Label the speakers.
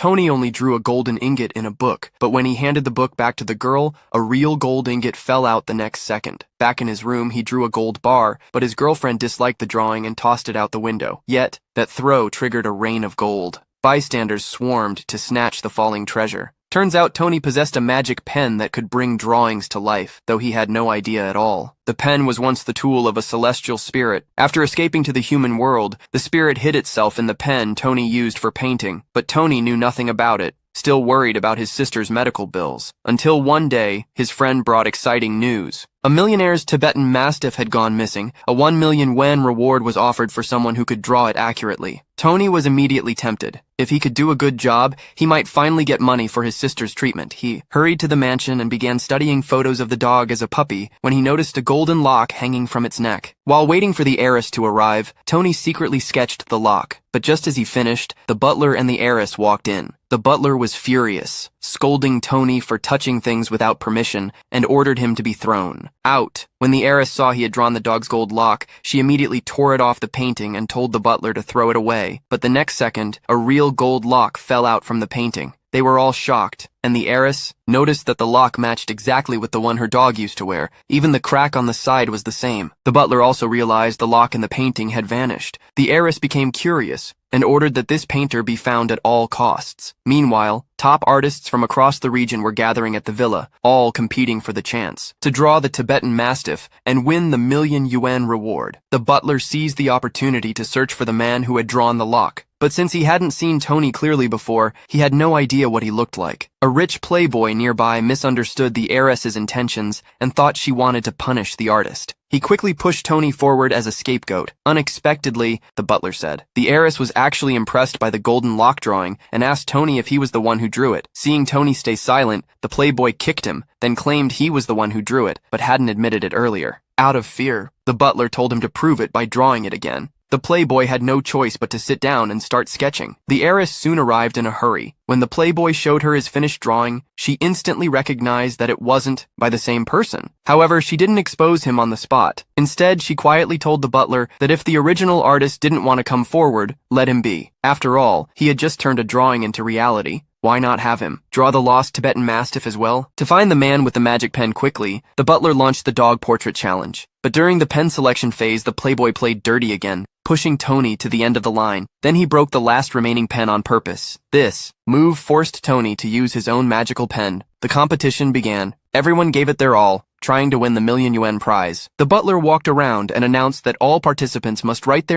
Speaker 1: Tony only drew a golden ingot in a book, but when he handed the book back to the girl, a real gold ingot fell out the next second. Back in his room, he drew a gold bar, but his girlfriend disliked the drawing and tossed it out the window. Yet, that throw triggered a rain of gold. Bystanders swarmed to snatch the falling treasure. Turns out Tony possessed a magic pen that could bring drawings to life, though he had no idea at all. The pen was once the tool of a celestial spirit. After escaping to the human world, the spirit hid itself in the pen Tony used for painting, but Tony knew nothing about it, still worried about his sister's medical bills. Until one day, his friend brought exciting news. A millionaire's Tibetan Mastiff had gone missing. A 1 million yuan reward was offered for someone who could draw it accurately. Tony was immediately tempted. If he could do a good job, he might finally get money for his sister's treatment. He hurried to the mansion and began studying photos of the dog as a puppy when he noticed a golden lock hanging from its neck. While waiting for the heiress to arrive, Tony secretly sketched the lock. But just as he finished, the butler and the heiress walked in. The butler was furious, scolding Tony for touching things without permission, and ordered him to be thrown out. When the heiress saw he had drawn the dog's gold lock, she immediately tore it off the painting and told the butler to throw it away. But the next second, a real gold lock fell out from the painting. They were all shocked, and the heiress noticed that the lock matched exactly with the one her dog used to wear. Even the crack on the side was the same. The butler also realized the lock in the painting had vanished. The heiress became curious and ordered that this painter be found at all costs. Meanwhile, top artists from across the region were gathering at the villa, all competing for the chance to draw the Tibetan Mastiff and win the 1 million yuan reward. The butler seized the opportunity to search for the man who had drawn the lock. But since he hadn't seen Tony clearly before, he had no idea what he looked like. A rich playboy nearby misunderstood the heiress's intentions and thought she wanted to punish the artist. He quickly pushed Tony forward as a scapegoat. Unexpectedly, the butler said. The heiress was actually impressed by the golden lock drawing and asked Tony if he was the one who drew it. Seeing Tony stay silent, the playboy kicked him, then claimed he was the one who drew it, but hadn't admitted it earlier. Out of fear, the butler told him to prove it by drawing it again. The playboy had no choice but to sit down and start sketching. The heiress soon arrived in a hurry. When the playboy showed her his finished drawing, she instantly recognized that it wasn't by the same person. However, she didn't expose him on the spot. Instead, she quietly told the butler that if the original artist didn't want to come forward, let him be. After all, he had just turned a drawing into reality. Why not have him draw the lost Tibetan Mastiff as well? To find the man with the magic pen quickly, the butler launched the dog portrait challenge. But during the pen selection phase, the playboy played dirty again, pushing Tony to the end of the line. Then he broke the last remaining pen on purpose. This move forced Tony to use his own magical pen. The competition began. Everyone gave it their all, trying to win the 1 million yuan prize. The butler walked around and announced that all participants must write their